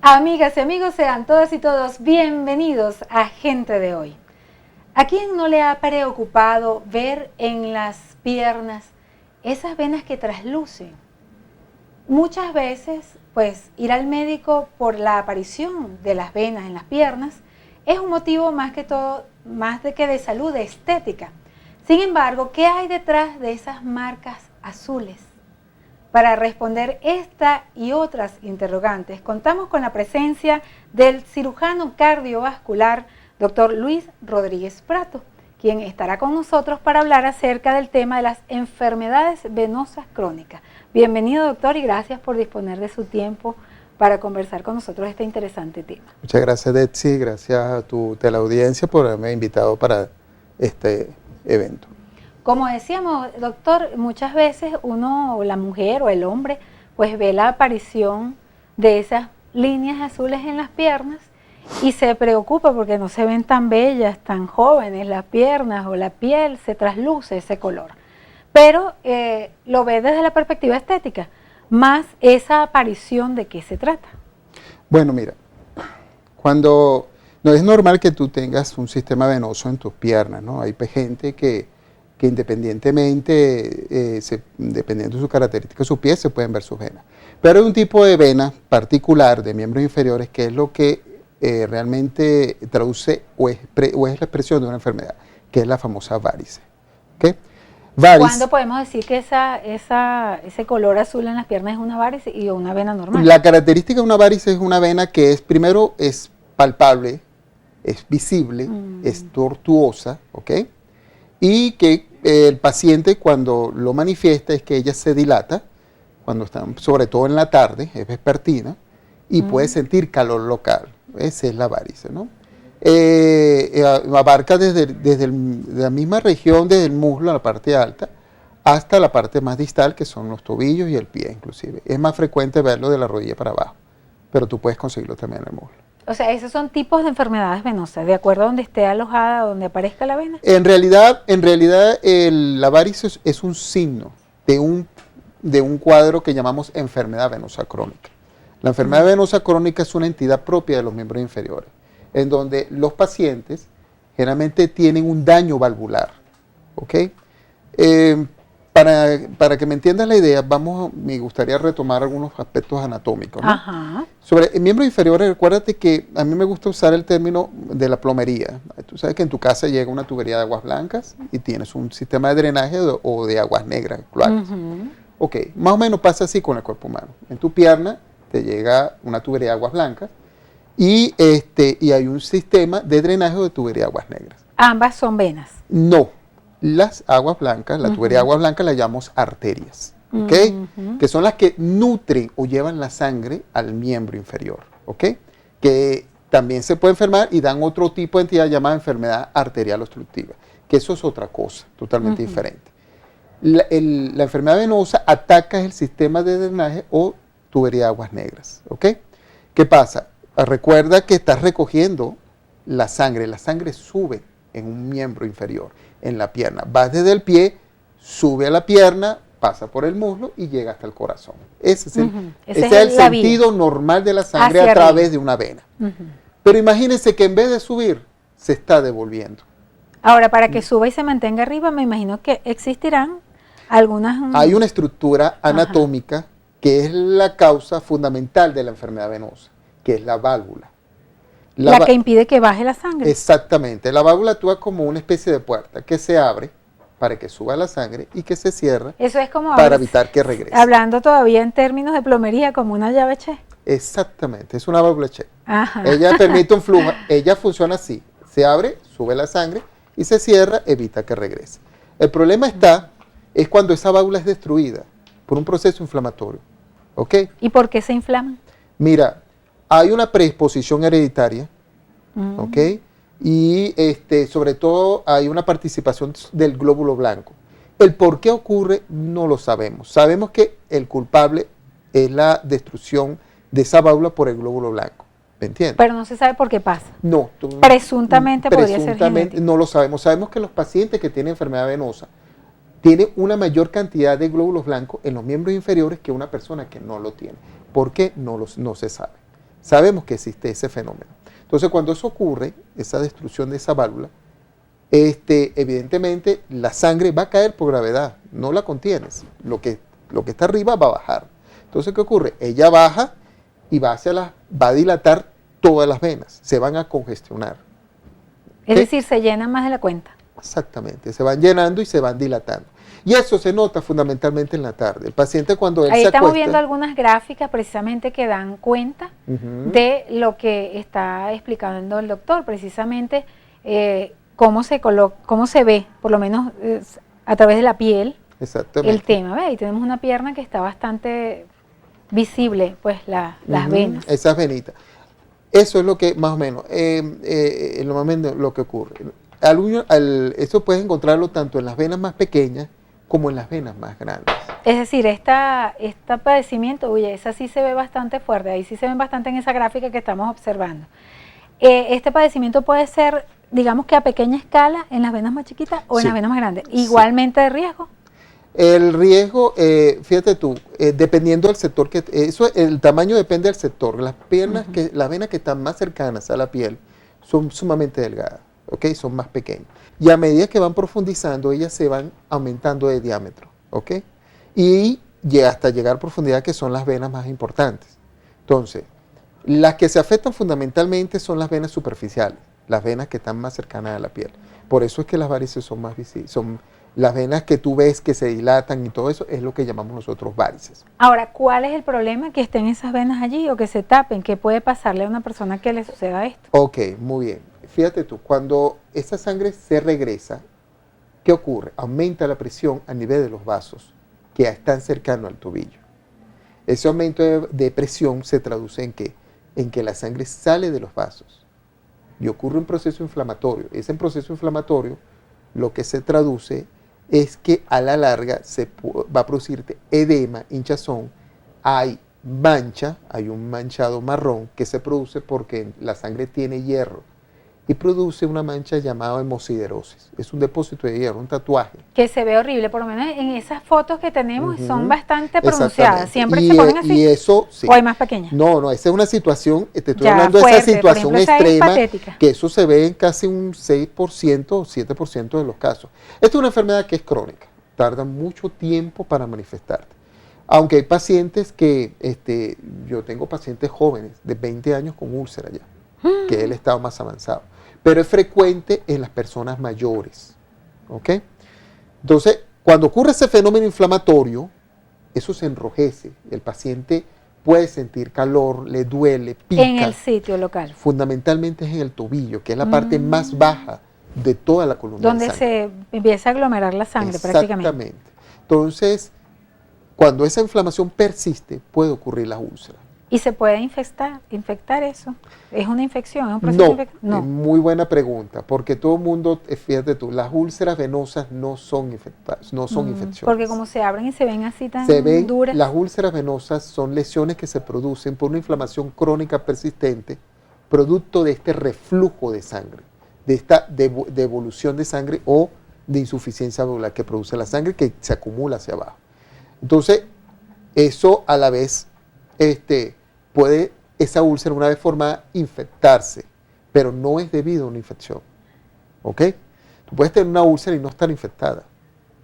Amigas y amigos, sean todas y todos bienvenidos a Gente de Hoy. ¿A quién no le ha preocupado ver en las piernas esas venas que traslucen? Muchas veces, pues, ir al médico por la aparición de las venas en las piernas es un motivo más que todo, más de que de salud, de estética. Sin embargo, ¿qué hay detrás de esas marcas azules? Para responder esta y otras interrogantes, contamos con la presencia del cirujano cardiovascular, Dr. Luis Rodríguez Prato, quien estará con nosotros para hablar acerca del tema de las enfermedades venosas crónicas. Bienvenido, doctor, y gracias por disponer de su tiempo para conversar con nosotros este interesante tema. Muchas gracias, Detsy, gracias a tu teleaudiencia por haberme invitado para este evento. Como decíamos, doctor, muchas veces uno, o la mujer o el hombre, pues ve la aparición de esas líneas azules en las piernas y se preocupa porque no se ven tan bellas, tan jóvenes las piernas o la piel, se trasluce ese color. Pero lo ve desde la perspectiva estética, más esa aparición, ¿de qué se trata? Bueno, mira, cuando no es normal que tú tengas un sistema venoso en tus piernas, ¿no? Hay gente que independientemente, dependiendo de sus características de sus pies, se pueden ver sus venas. Pero hay un tipo de vena particular de miembros inferiores que es lo que realmente traduce o es la expresión de una enfermedad, que es la famosa varice. ¿Okay? ¿Cuándo podemos decir que ese color azul en las piernas es una varice y una vena normal? La característica de una varice es una vena que primero es palpable, es visible, es tortuosa, ¿ok? Y que el paciente cuando lo manifiesta es que ella se dilata, cuando está, sobre todo en la tarde, es vespertina, y puede sentir calor local. Esa es la varice, ¿no? Abarca desde la misma región, desde el muslo, la parte alta, hasta la parte más distal, que son los tobillos y el pie, inclusive. Es más frecuente verlo de la rodilla para abajo, pero tú puedes conseguirlo también en el muslo. O sea, esos son tipos de enfermedades venosas, de acuerdo a donde esté alojada, donde aparezca la vena. En realidad la varice es un signo de un cuadro que llamamos enfermedad venosa crónica. La enfermedad venosa crónica es una entidad propia de los miembros inferiores, en donde los pacientes generalmente tienen un daño valvular. ¿Ok? Para que me entiendas la idea, me gustaría retomar algunos aspectos anatómicos, ¿no? Ajá. Sobre el miembro inferior, recuérdate que a mí me gusta usar el término de la plomería. Tú sabes que en tu casa llega una tubería de aguas blancas y tienes un sistema de drenaje o de aguas negras, cloacas. Ok, más o menos pasa así con el cuerpo humano. En tu pierna te llega una tubería de aguas blancas y hay un sistema de drenaje o de tubería de aguas negras. ¿Ambas son venas? No. Las aguas blancas, la tubería de aguas blancas las llamamos arterias, ¿ok? Que son las que nutren o llevan la sangre al miembro inferior, ¿ok? Que también se puede enfermar y dan otro tipo de entidad llamada enfermedad arterial obstructiva, que eso es otra cosa totalmente diferente. La enfermedad venosa ataca el sistema de drenaje o tubería de aguas negras, ¿ok? ¿Qué pasa? Recuerda que estás recogiendo la sangre sube en un miembro inferior, en la pierna. Vas desde el pie, sube a la pierna, pasa por el muslo y llega hasta el corazón. Ese es el sentido normal de la sangre a través de una vena. Pero imagínense que en vez de subir, se está devolviendo. Ahora, para que suba y se mantenga arriba, me imagino que existirán algunas... Hay una estructura anatómica que es la causa fundamental de la enfermedad venosa, que es la válvula. La que impide que baje la sangre. Exactamente. La válvula actúa como una especie de puerta que se abre para que suba la sangre y que se cierra. Eso es como para evitar que regrese. Hablando todavía en términos de plomería, como una llave Che. Exactamente, es una válvula Che. Ella permite un flujo, ella funciona así. Se abre, sube la sangre y se cierra, evita que regrese. El problema es cuando esa válvula es destruida por un proceso inflamatorio. ¿Ok? ¿Y por qué se inflaman? Mira, hay una predisposición hereditaria, ¿ok? Y sobre todo hay una participación del glóbulo blanco. El por qué ocurre no lo sabemos. Sabemos que el culpable es la destrucción de esa válvula por el glóbulo blanco. ¿Me entiendes? Pero no se sabe por qué pasa. No. Presuntamente podría ser genético. No lo sabemos. Sabemos que los pacientes que tienen enfermedad venosa tienen una mayor cantidad de glóbulos blancos en los miembros inferiores que una persona que no lo tiene. ¿Por qué? No se sabe. Sabemos que existe ese fenómeno. Entonces, cuando eso ocurre, esa destrucción de esa válvula, evidentemente la sangre va a caer por gravedad, no la contienes. Lo que está arriba va a bajar. Entonces, ¿qué ocurre? Ella baja y va a dilatar todas las venas, se van a congestionar. Es decir, se llenan más de la cuenta. Exactamente, se van llenando y se van dilatando. Y eso se nota fundamentalmente en la tarde. El paciente cuando él Ahí se estamos acuesta, viendo algunas gráficas precisamente que dan cuenta de lo que está explicando el doctor, precisamente cómo se ve, por lo menos a través de la piel, el tema. ¿Ve? Ahí tenemos una pierna que está bastante visible, pues las venas. Esas venitas. Eso es lo que más o menos, lo que ocurre. Eso puedes encontrarlo tanto en las venas más pequeñas como en las venas más grandes. Es decir, este padecimiento, oye, esa sí se ve bastante fuerte, ahí sí se ven bastante en esa gráfica que estamos observando. Este padecimiento puede ser, digamos que a pequeña escala, en las venas más chiquitas o en las venas más grandes. ¿Igualmente de riesgo? El riesgo, fíjate tú, dependiendo del sector, el tamaño depende del sector. Las venas que están más cercanas a la piel son sumamente delgadas, ¿ok? Son más pequeñas. Y a medida que van profundizando, ellas se van aumentando de diámetro, ¿ok? Y hasta llegar a profundidad, que son las venas más importantes. Entonces, las que se afectan fundamentalmente son las venas superficiales, las venas que están más cercanas a la piel. Por eso es que las varices son más visibles, son las venas que tú ves que se dilatan y todo eso es lo que llamamos nosotros varices. Ahora, ¿cuál es el problema que estén esas venas allí o que se tapen? ¿Qué puede pasarle a una persona que le suceda esto? Ok, muy bien. Fíjate tú, cuando esa sangre se regresa, ¿qué ocurre? Aumenta la presión a nivel de los vasos que están cercanos al tobillo. Ese aumento de presión se traduce ¿en qué? En que la sangre sale de los vasos y ocurre un proceso inflamatorio. Ese proceso inflamatorio lo que se traduce es que a la larga va a producirte edema, hinchazón, hay un manchado marrón que se produce porque la sangre tiene hierro y produce una mancha llamada hemosiderosis. Es un depósito de hierro, un tatuaje. Que se ve horrible, por lo menos en esas fotos que tenemos son bastante pronunciadas. Siempre se ponen así. Y eso, sí. ¿O hay más pequeñas? No, esa es una situación, te estoy hablando de esa situación extrema, que eso se ve en casi un 6% o 7% de los casos. Esta es una enfermedad que es crónica, tarda mucho tiempo para manifestarte. Aunque hay pacientes yo tengo pacientes jóvenes de 20 años con úlcera ya, que es el estado más avanzado. Pero es frecuente en las personas mayores, ¿ok? Entonces, cuando ocurre ese fenómeno inflamatorio, eso se enrojece, el paciente puede sentir calor, le duele, pica. En el sitio local. Fundamentalmente es en el tobillo, que es la parte más baja de toda la columna donde de sangre. Se empieza a aglomerar la sangre prácticamente. Exactamente. Entonces, cuando esa inflamación persiste, puede ocurrir la úlcera. ¿Y se puede infectar eso? ¿Es una infección? ¿Es un proceso infectado? No, muy buena pregunta, porque todo el mundo, fíjate tú, las úlceras venosas no son infecciones. Porque como se abren y se ven así tan duras. Las úlceras venosas son lesiones que se producen por una inflamación crónica persistente, producto de este reflujo de sangre, de esta devolución de sangre o de insuficiencia valvular que produce la sangre que se acumula hacia abajo. Entonces, eso a la vez puede esa úlcera una vez formada infectarse, pero no es debido a una infección, ¿ok? Tú puedes tener una úlcera y no estar infectada,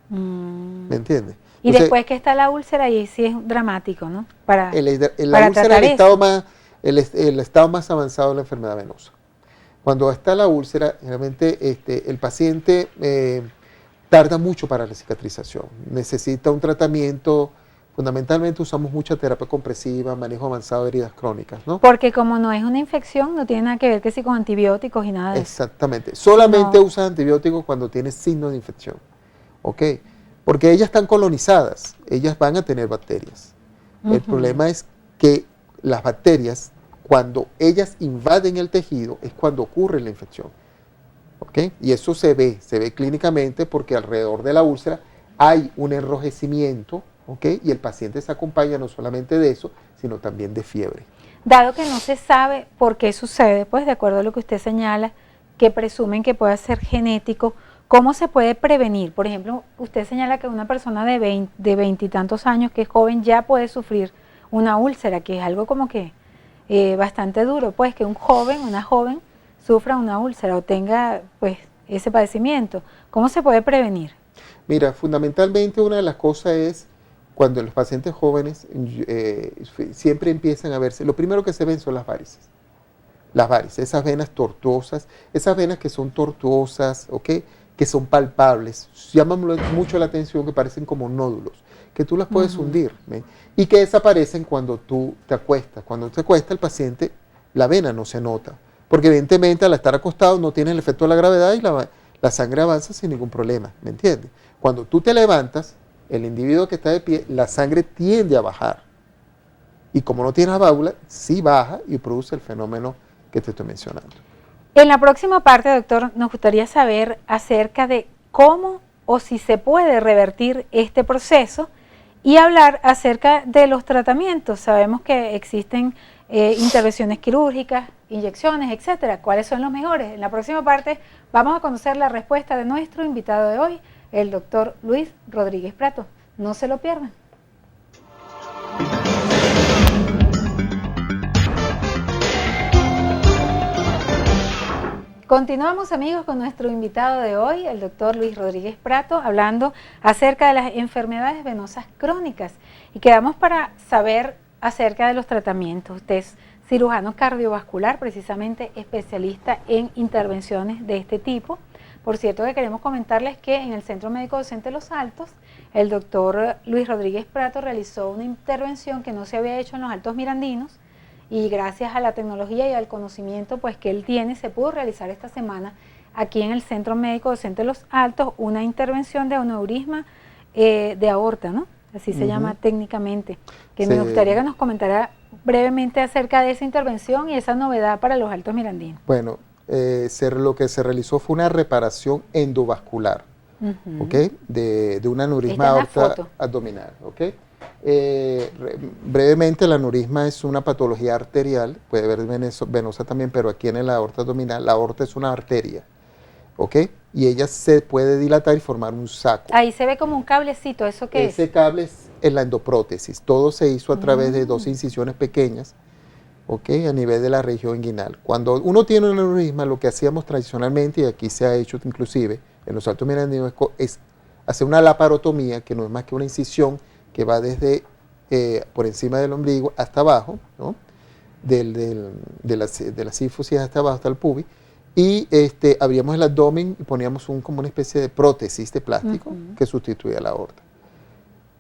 ¿me entiendes? Y entonces, después que está la úlcera, ahí sí es dramático, ¿no? La úlcera es el estado más avanzado de la enfermedad venosa. Cuando está la úlcera, realmente el paciente tarda mucho para la cicatrización, necesita un tratamiento. Fundamentalmente usamos mucha terapia compresiva, manejo avanzado de heridas crónicas, ¿no? Porque como no es una infección, no tiene nada que ver que si con antibióticos y nada de eso. Exactamente. Solamente usas antibióticos cuando tienes signos de infección, ¿ok? Porque ellas están colonizadas, ellas van a tener bacterias. El problema es que las bacterias, cuando ellas invaden el tejido, es cuando ocurre la infección, ¿ok? Y eso se ve clínicamente porque alrededor de la úlcera hay un enrojecimiento, ¿okay? Y el paciente se acompaña no solamente de eso, sino también de fiebre. Dado que no se sabe por qué sucede, pues de acuerdo a lo que usted señala, que presumen que puede ser genético, ¿cómo se puede prevenir? Por ejemplo, usted señala que una persona de 20 y tantos años que es joven ya puede sufrir una úlcera, que es algo como que bastante duro, pues que un joven, una joven, sufra una úlcera o tenga pues ese padecimiento. ¿Cómo se puede prevenir? Mira, fundamentalmente una de las cosas es cuando los pacientes jóvenes siempre empiezan a verse, lo primero que se ven son las varices. Las varices, esas venas tortuosas, esas venas que son tortuosas, ¿ok? Que son palpables, llaman mucho la atención, que parecen como nódulos, que tú las puedes hundir, ¿ve? Y que desaparecen cuando tú te acuestas. Cuando te acuestas el paciente, la vena no se nota, porque evidentemente al estar acostado no tiene el efecto de la gravedad y la sangre avanza sin ningún problema, ¿me entiendes? Cuando tú te levantas, el individuo que está de pie, la sangre tiende a bajar. Y como no tiene la válvula, sí baja y produce el fenómeno que te estoy mencionando. En la próxima parte, doctor, nos gustaría saber acerca de cómo o si se puede revertir este proceso y hablar acerca de los tratamientos. Sabemos que existen intervenciones quirúrgicas, inyecciones, etcétera. ¿Cuáles son los mejores? En la próxima parte vamos a conocer la respuesta de nuestro invitado de hoy, el doctor Luis Rodríguez Prato. No se lo pierdan. Continuamos, amigos, con nuestro invitado de hoy, el doctor Luis Rodríguez Prato, hablando acerca de las enfermedades venosas crónicas. Y quedamos para saber acerca de los tratamientos. Usted es cirujano cardiovascular, precisamente especialista en intervenciones de este tipo. Por cierto, que queremos comentarles que en el Centro Médico Docente Los Altos, el doctor Luis Rodríguez Prato realizó una intervención que no se había hecho en los Altos Mirandinos, y gracias a la tecnología y al conocimiento pues que él tiene, se pudo realizar esta semana aquí en el Centro Médico Docente Los Altos una intervención de aneurisma de aorta, ¿no? Así se llama técnicamente. Que me gustaría que nos comentara brevemente acerca de esa intervención y esa novedad para los Altos Mirandinos. Bueno, lo que se realizó fue una reparación endovascular, ¿ok? De un aneurisma aorta abdominal, ¿ok? Brevemente, el aneurisma es una patología arterial, puede haber venosa también, pero aquí en la aorta abdominal, la aorta es una arteria, ¿ok? Y ella se puede dilatar y formar un saco. Ahí se ve como un cablecito, ¿eso qué es? Ese cable es en la endoprótesis, todo se hizo a través de 2 incisiones pequeñas, ¿ok? A nivel de la región inguinal. Cuando uno tiene un aneurisma, lo que hacíamos tradicionalmente, y aquí se ha hecho inclusive en los Altos Mirandinos, es hacer una laparotomía, que no es más que una incisión que va desde por encima del ombligo hasta abajo, ¿no? de la sífosis hasta abajo, hasta el pubis, y abríamos el abdomen y poníamos como una especie de prótesis de plástico que sustituía la aorta.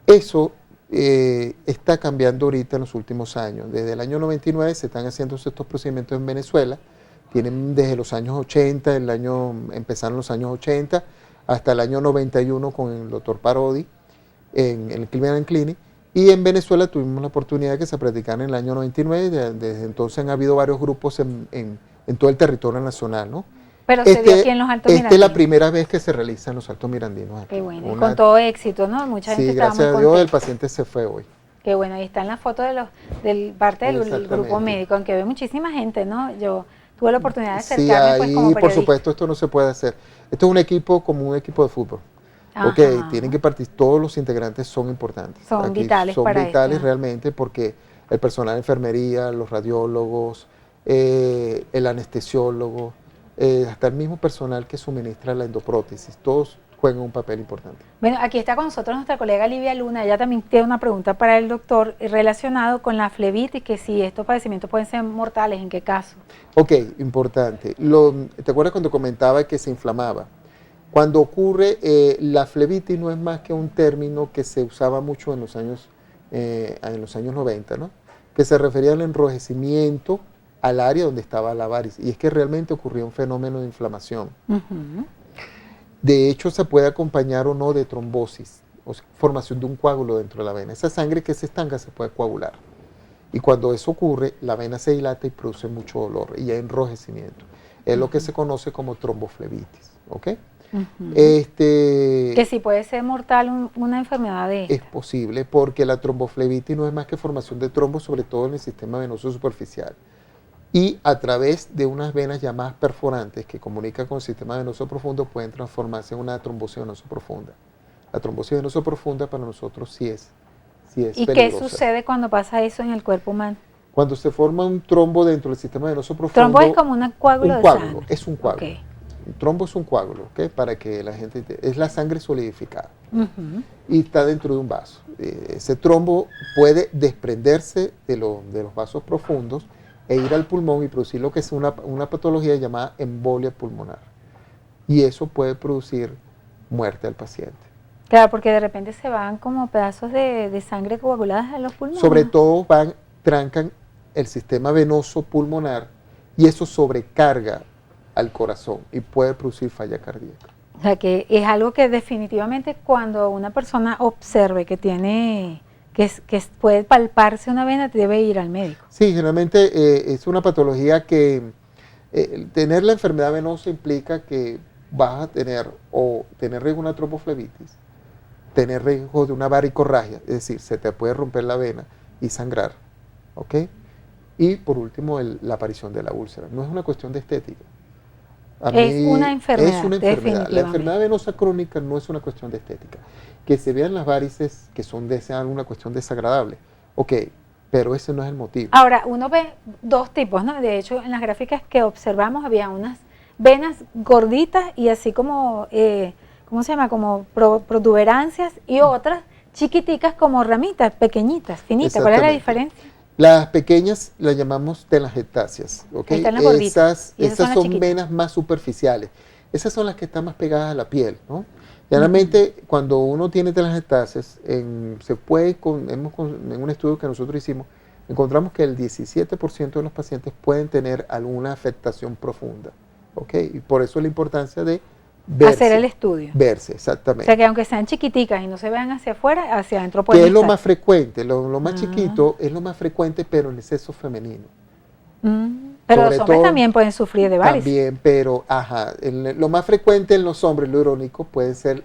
Eso está cambiando ahorita en los últimos años. Desde el año 99 se están haciendo estos procedimientos en Venezuela, tienen desde los años 80, empezaron los años 80, hasta el año 91 con el doctor Parodi, en el Cleveland Clinic, y en Venezuela tuvimos la oportunidad de que se practicara en el año 99, desde entonces han habido varios grupos en todo el territorio nacional, ¿no? Pero se dio aquí en los Altos Mirandinos. Esta es la primera vez que se realiza en los Altos Mirandinos. Qué bueno, con todo éxito, ¿no? Mucha gente estaba muy gracias a Dios el paciente se fue hoy. Qué bueno, ahí están las fotos del parte del grupo médico, aunque ve muchísima gente, ¿no? Yo tuve la oportunidad de acercarme pues como periodista. Por supuesto, esto no se puede hacer. Esto es un equipo como un equipo de fútbol. Ok, tienen que participar, todos los integrantes son importantes. Son vitales para esto. Son vitales realmente porque el personal de enfermería, los radiólogos, el anestesiólogo, hasta el mismo personal que suministra la endoprótesis, todos juegan un papel importante. Bueno, aquí está con nosotros nuestra colega Livia Luna, ella también tiene una pregunta para el doctor relacionado con la flebitis, que si estos padecimientos pueden ser mortales, ¿en qué caso? Ok, importante. ¿Te acuerdas cuando comentaba que se inflamaba? Cuando ocurre, la flebitis no es más que un término que se usaba mucho en los años 90, ¿no? Que se refería al enrojecimiento al área donde estaba la varice, y es que realmente ocurría un fenómeno de inflamación. De hecho, se puede acompañar o no de trombosis, o sea, formación de un coágulo dentro de la vena. Esa sangre que se estanca se puede coagular. Y cuando eso ocurre, la vena se dilata y produce mucho dolor y hay enrojecimiento. Es lo que se conoce como tromboflebitis, ¿ok? Que sí puede ser mortal una enfermedad de esta. Es posible porque la tromboflebitis no es más que formación de trombos, sobre todo en el sistema venoso superficial. Y a través de unas venas llamadas perforantes que comunican con el sistema venoso profundo pueden transformarse en una trombosis venosa profunda. La trombosis venosa profunda para nosotros sí es ¿Y peligrosa. qué sucede cuando pasa eso en el cuerpo humano? Cuando se forma un trombo dentro del sistema venoso profundo. Trombo es como un coágulo de sangre. Es un coágulo. Okay. Un trombo es un coágulo, ¿ok? Para que la gente es la sangre solidificada. Y está dentro de un vaso. Ese trombo puede desprenderse de los vasos profundos e ir al pulmón y producir lo que es una patología llamada embolia pulmonar. Y eso puede producir muerte al paciente. Claro, porque de repente se van como pedazos de sangre coaguladas en los pulmones. Sobre todo trancan el sistema venoso pulmonar y eso sobrecarga al corazón y puede producir falla cardíaca. O sea que es algo que definitivamente cuando una persona observe que tiene, que puede palparse una vena, debe ir al médico. Sí, generalmente es una patología que tener la enfermedad venosa implica que vas a tener riesgo de una tromboflebitis, tener riesgo de una varicorragia, es decir, se te puede romper la vena y sangrar, ¿ok? Y por último, la aparición de la úlcera. No es una cuestión de estética. Es una enfermedad. Es una enfermedad. La enfermedad venosa crónica no es una cuestión de estética. Que se vean las varices que son una cuestión desagradable, ok, pero ese no es el motivo. Ahora, uno ve dos tipos, ¿no? De hecho, en las gráficas que observamos había unas venas gorditas y así como, ¿cómo se llama? Como protuberancias y otras chiquiticas como ramitas, pequeñitas, finitas. ¿Cuál es la diferencia? Las pequeñas las llamamos telangiectasias, ¿ok? Ahí están las gorditas. Esas son venas más superficiales. Esas son las que están más pegadas a la piel, ¿no? Generalmente, cuando uno tiene telangiectasias, en un estudio que nosotros hicimos, encontramos que el 17% de los pacientes pueden tener alguna afectación profunda, ¿ok? Y por eso la importancia de verse. Hacer el estudio. Verse, exactamente. O sea, que aunque sean chiquiticas y no se vean hacia afuera, hacia adentro pueden estar. Que es lo más frecuente, lo más chiquito es lo más frecuente, pero en el sexo femenino. Pero los hombres también pueden sufrir de varices. También, pero lo más frecuente en los hombres, lo irónico,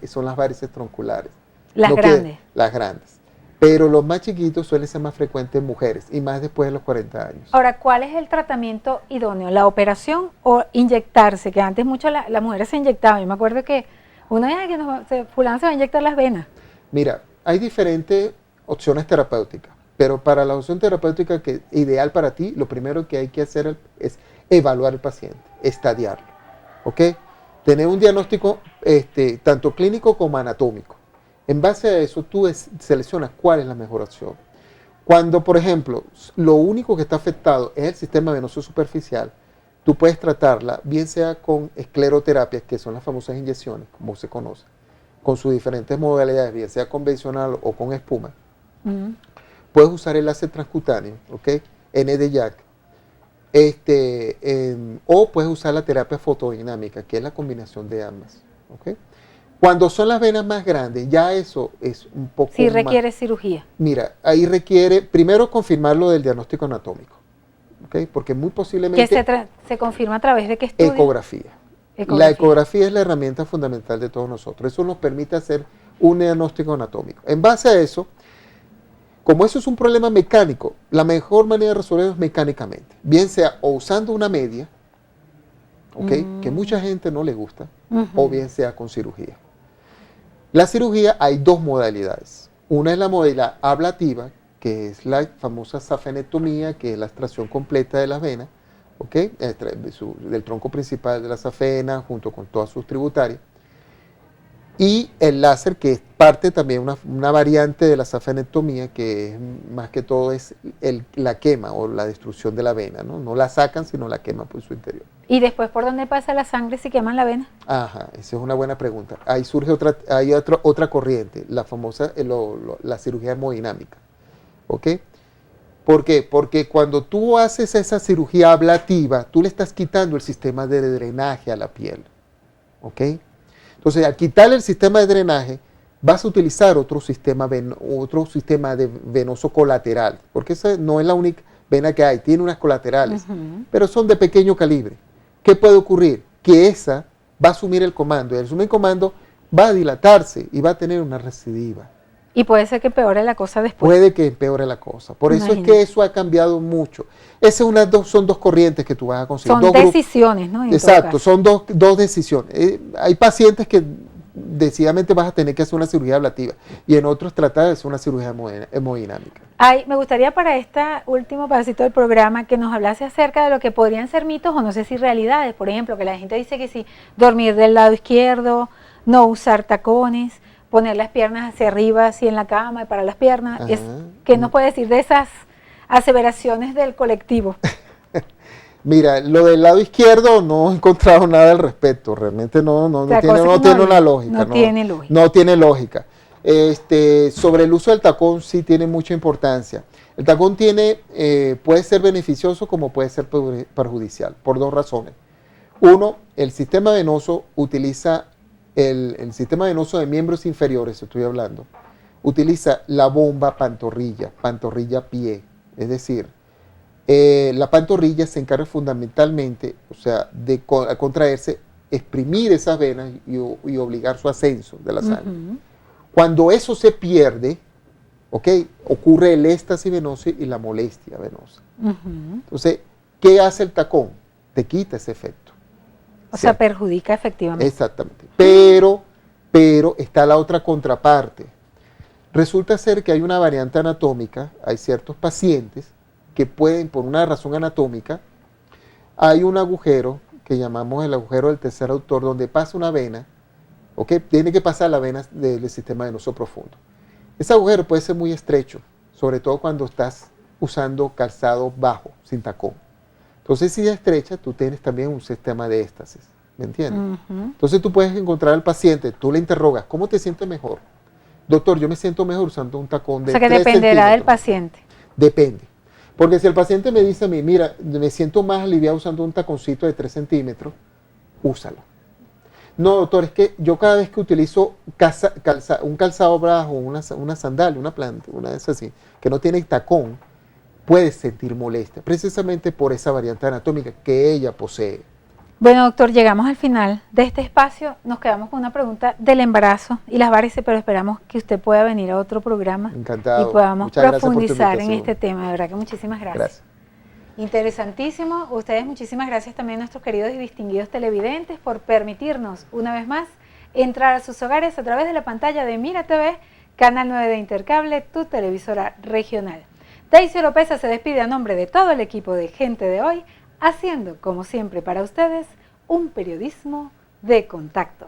son las varices tronculares. Las grandes. Las grandes. Pero los más chiquitos suelen ser más frecuentes en mujeres y más después de los 40 años. Ahora, ¿cuál es el tratamiento idóneo? ¿La operación o inyectarse? Que antes mucho las mujeres se inyectaban. Yo me acuerdo que uno dice que fulano se va a inyectar las venas. Mira, hay diferentes opciones terapéuticas, pero para la opción terapéutica que ideal para ti, lo primero que hay que hacer es evaluar al paciente, estadiarlo, ¿ok? Tener un diagnóstico tanto clínico como anatómico. En base a eso, tú seleccionas cuál es la mejor opción. Cuando, por ejemplo, lo único que está afectado es el sistema venoso superficial, tú puedes tratarla, bien sea con escleroterapias, que son las famosas inyecciones, como se conoce, con sus diferentes modalidades, bien sea convencional o con espuma. Puedes usar el láser transcutáneo, ¿ok? Nd:YAG, o puedes usar la terapia fotodinámica, que es la combinación de ambas, ¿ok? Cuando son las venas más grandes, ya eso es un poco sí requiere cirugía. Mira, ahí requiere primero confirmar lo del diagnóstico anatómico, ¿ok? Porque muy posiblemente... ¿Que se confirma a través de qué estudio? Ecografía. La ecografía es la herramienta fundamental de todos nosotros. Eso nos permite hacer un diagnóstico anatómico. En base a eso, como eso es un problema mecánico, la mejor manera de resolverlo es mecánicamente. Bien sea o usando una media, ¿ok? Que mucha gente no le gusta, o bien sea con cirugía. La cirugía hay dos modalidades. Una es la modalidad ablativa, que es la famosa safenectomía, que es la extracción completa de las venas, ¿ok? Del tronco principal de la safena, junto con todas sus tributarias. Y el láser, que es parte también, una variante de la safenectomía, que es, más que todo es la quema o la destrucción de la vena, ¿no? No la sacan, sino la queman por su interior. ¿Y después por dónde pasa la sangre si queman la vena? Ajá, esa es una buena pregunta. Ahí surge otra corriente, la famosa, la cirugía hemodinámica, ¿ok? ¿Por qué? Porque cuando tú haces esa cirugía ablativa, tú le estás quitando el sistema de drenaje a la piel, ¿ok? Entonces, al quitarle el sistema de drenaje, vas a utilizar otro sistema de venoso colateral, porque esa no es la única vena que hay, tiene unas colaterales, pero son de pequeño calibre. ¿Qué puede ocurrir? Que esa va a asumir el comando, y al asumir el comando va a dilatarse y va a tener una recidiva. Y puede ser que empeore la cosa después. Puede que empeore la cosa. Por eso es que eso ha cambiado mucho. Son dos corrientes que tú vas a conseguir. Son decisiones, ¿no? Exacto, son dos decisiones. Hay pacientes que decididamente vas a tener que hacer una cirugía ablativa. Y en otros tratar de hacer una cirugía hemodinámica. Ay, me gustaría para este último pedacito del programa que nos hablase acerca de lo que podrían ser mitos o no sé si realidades. Por ejemplo, que la gente dice que sí, dormir del lado izquierdo, no usar tacones, poner las piernas hacia arriba, así en la cama y para las piernas. ¿Qué nos puede decir de esas aseveraciones del colectivo? Mira, lo del lado izquierdo no he encontrado nada al respecto, realmente no tiene una lógica. No tiene lógica. Sobre el uso del tacón sí tiene mucha importancia. El tacón puede ser beneficioso como puede ser perjudicial, por dos razones. Uno, el sistema venoso utiliza, el sistema venoso de miembros inferiores, estoy hablando, utiliza la bomba pantorrilla-pie, es decir, la pantorrilla se encarga fundamentalmente, o sea, de contraerse, exprimir esas venas y obligar su ascenso de la sangre. Cuando eso se pierde, ocurre el éxtasis venoso y la molestia venosa. Entonces, ¿qué hace el tacón? Te quita ese efecto. O sea, perjudica efectivamente. Exactamente. Pero está la otra contraparte. Resulta ser que hay una variante anatómica, hay ciertos pacientes que pueden, por una razón anatómica, hay un agujero que llamamos el agujero del tercer autor, donde pasa una vena, tiene que pasar la vena del sistema venoso profundo. Ese agujero puede ser muy estrecho, sobre todo cuando estás usando calzado bajo, sin tacón. Entonces, si es estrecha, tú tienes también un sistema de éxtasis, ¿me entiendes? Entonces, tú puedes encontrar al paciente, tú le interrogas, ¿cómo te sientes mejor? Doctor, yo me siento mejor usando un tacón de 3 centímetros. O sea, que dependerá del paciente. Depende. Porque si el paciente me dice a mí, mira, me siento más aliviado usando un taconcito de 3 centímetros, úsalo. No, doctor, es que yo cada vez que utilizo un calzado bajo, una sandalia, una planta, una de esas así, que no tiene tacón, puedes sentir molestia, precisamente por esa variante anatómica que ella posee. Bueno, doctor, llegamos al final de este espacio. Nos quedamos con una pregunta del embarazo y las varices, pero esperamos que usted pueda venir a otro programa. Encantado. Y podamos profundizar en este tema. De verdad que muchísimas gracias. Gracias. Interesantísimo. Ustedes, muchísimas gracias también a nuestros queridos y distinguidos televidentes por permitirnos, una vez más, entrar a sus hogares a través de la pantalla de Mira TV, Canal 9 de Intercable, tu televisora regional. Daisy Oropesa se despide a nombre de todo el equipo de Gente de Hoy, haciendo, como siempre para ustedes, un periodismo de contacto.